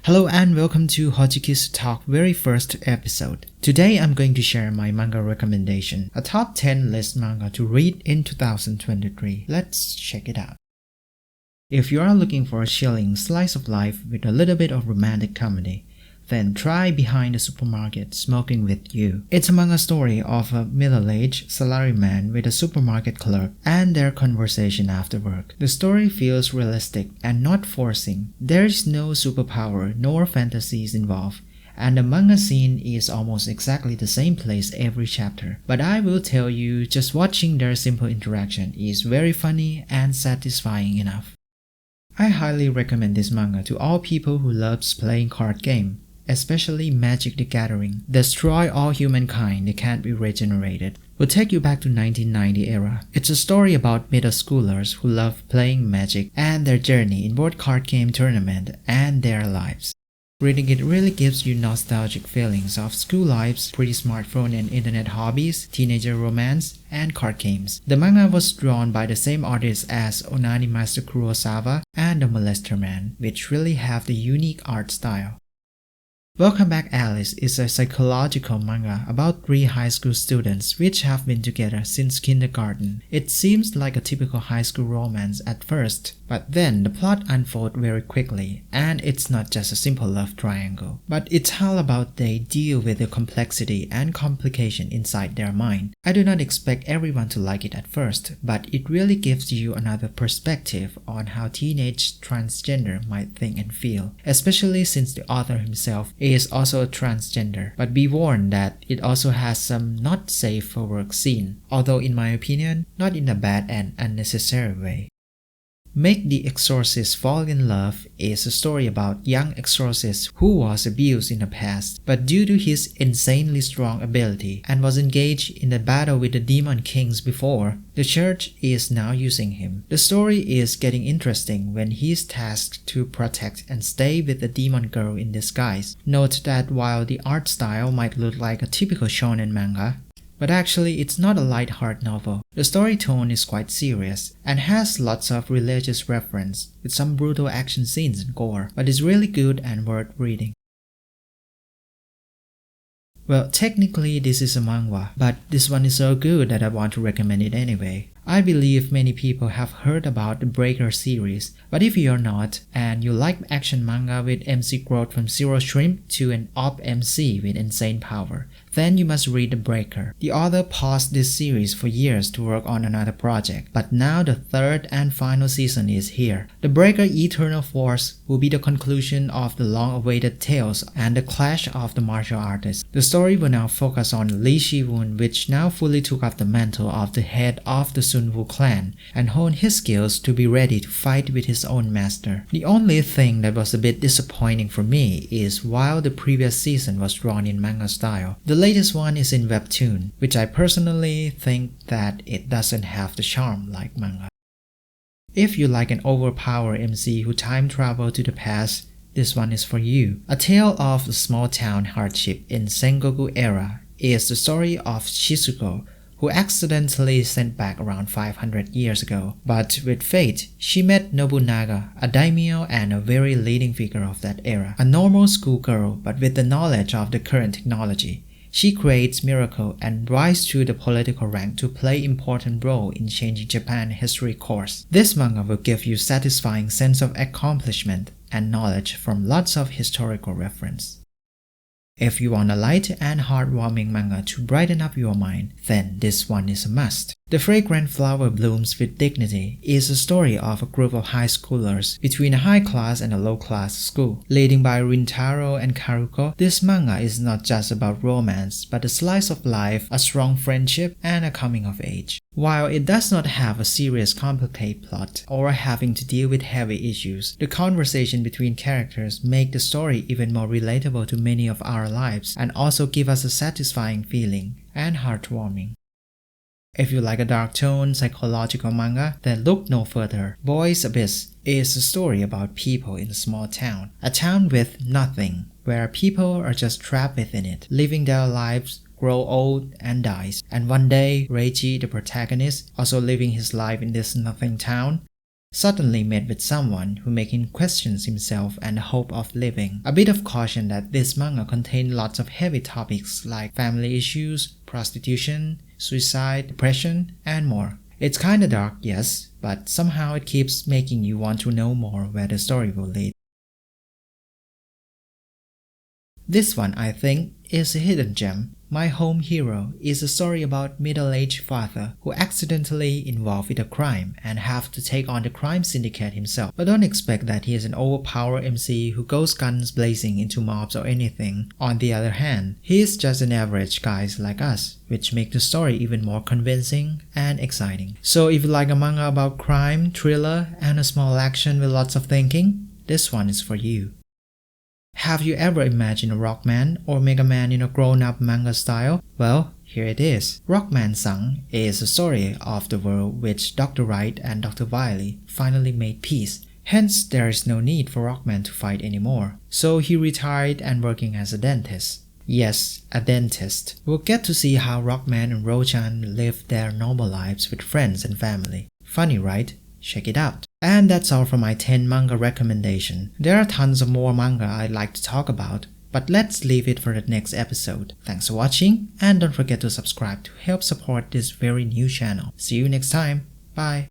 Hello and welcome to Hocchikisu Talk very first episode. Today I'm going to share my manga recommendation, a top 10 list manga to read in 2023. Let's check it out. If you are looking for a chilling slice of life with a little bit of romantic comedy, then try Behind the Supermarket Smoking With You. It's a manga story of a middle-aged salaryman with a supermarket clerk and their conversation after work. The story feels realistic and not forcing. There is no superpower nor fantasies involved, and the manga scene is almost exactly the same place every chapter. But I will tell you, just watching their simple interaction is very funny and satisfying enough. I highly recommend this manga to all people who loves playing card game, especially Magic the Gathering. Destroy all humankind that can't be regenerated. Will take you back to 1990 era. It's a story about middle schoolers who love playing Magic and their journey in board card game tournament and their lives. Reading it really gives you nostalgic feelings of school lives, pre-smartphone and internet hobbies, teenager romance, and card games. The manga was drawn by the same artist as Onani Master Kurosawa and The Molester Man, which really have the unique art style. Welcome Back Alice is a psychological manga about 3 high school students which have been together since kindergarten. It seems like a typical high school romance at first, but then the plot unfolds very quickly, and it's not just a simple love triangle, but it's all about they deal with the complexity and complication inside their mind. I do not expect everyone to like it at first, but it really gives you another perspective on how teenage transgender might think and feel, especially since the author himself is also a transgender. But be warned that it also has some not safe for work scene, although in my opinion, not in a bad and unnecessary way. Make the Exorcist Fall in Love is a story about young exorcist who was abused in the past, but due to his insanely strong ability and was engaged in a battle with the demon kings before, the church is now using him. The story is getting interesting when he's tasked to protect and stay with the demon girl in disguise. Note that while the art style might look like a typical shonen manga, but actually it's not a light-hearted novel. The story tone is quite serious and has lots of religious reference with some brutal action scenes and gore, but it's really good and worth reading. Well, technically this is a manga, but this one is so good that I want to recommend it anyway. I believe many people have heard about the Breaker series, but if you're not, and you like action manga with MC growth from zero shrimp to an op MC with insane power, then you must read The Breaker. The author paused this series for years to work on another project, but now the third and final season is here. The Breaker Eternal Force will be the conclusion of the long-awaited tales and the clash of the martial artists. The story will now focus on Lee Shi-woon, which now fully took up the mantle of the head of the Sun Wu clan and honed his skills to be ready to fight with his own master. The only thing that was a bit disappointing for me is while the previous season was drawn in manga style, the latest one is in webtoon, which I personally think that it doesn't have the charm like manga. If you like an overpowered MC who time travel to the past, this one is for you. A Tale of the Small Town Hardship in Sengoku era is the story of Shizuko, who accidentally sent back around 500 years ago. But with fate, she met Nobunaga, a daimyo and a very leading figure of that era. A normal schoolgirl, but with the knowledge of the current technology. She creates miracles and rises through the political rank to play important role in changing Japan history course. This manga will give you satisfying sense of accomplishment and knowledge from lots of historical reference. If you want a light and heartwarming manga to brighten up your mind, then this one is a must. The Fragrant Flower Blooms with Dignity is a story of a group of high schoolers between a high class and a low class school. Leading by Rintaro and Karuko, this manga is not just about romance, but a slice of life, a strong friendship, and a coming of age. While it does not have a serious complicated plot or having to deal with heavy issues, the conversation between characters make the story even more relatable to many of our lives and also give us a satisfying feeling and heartwarming. If you like a dark tone psychological manga, then look no further. Boys Abyss is a story about people in a small town, a town with nothing, where people are just trapped within it, living their lives, grow old and dies. And one day, Reiji, the protagonist, also living his life in this nothing town, suddenly met with someone who makes him question himself and the hope of living. A bit of caution that this manga contains lots of heavy topics like family issues, prostitution, suicide, depression, and more. It's kinda dark, yes, but somehow it keeps making you want to know more where the story will lead. This one, I think, is a hidden gem. My Home Hero is a story about middle-aged father who accidentally involved with a crime and have to take on the crime syndicate himself. But don't expect that he is an overpowered MC who goes guns blazing into mobs or anything. On the other hand, he is just an average guy like us, which makes the story even more convincing and exciting. So if you like a manga about crime, thriller, and a small action with lots of thinking, this one is for you. Have you ever imagined a Rockman or Mega Man in a grown-up manga style? Well, here it is. Rockman-san is a story of the world which Dr. Wright and Dr. Wily finally made peace. Hence, there is no need for Rockman to fight anymore. So he retired and working as a dentist. Yes, a dentist. We'll get to see how Rockman and Rochan live their normal lives with friends and family. Funny, right? Check it out. And that's all for my 10 manga recommendation. There are tons of more manga I'd like to talk about, but let's leave it for the next episode. Thanks for watching, and don't forget to subscribe to help support this very new channel. See you next time. Bye.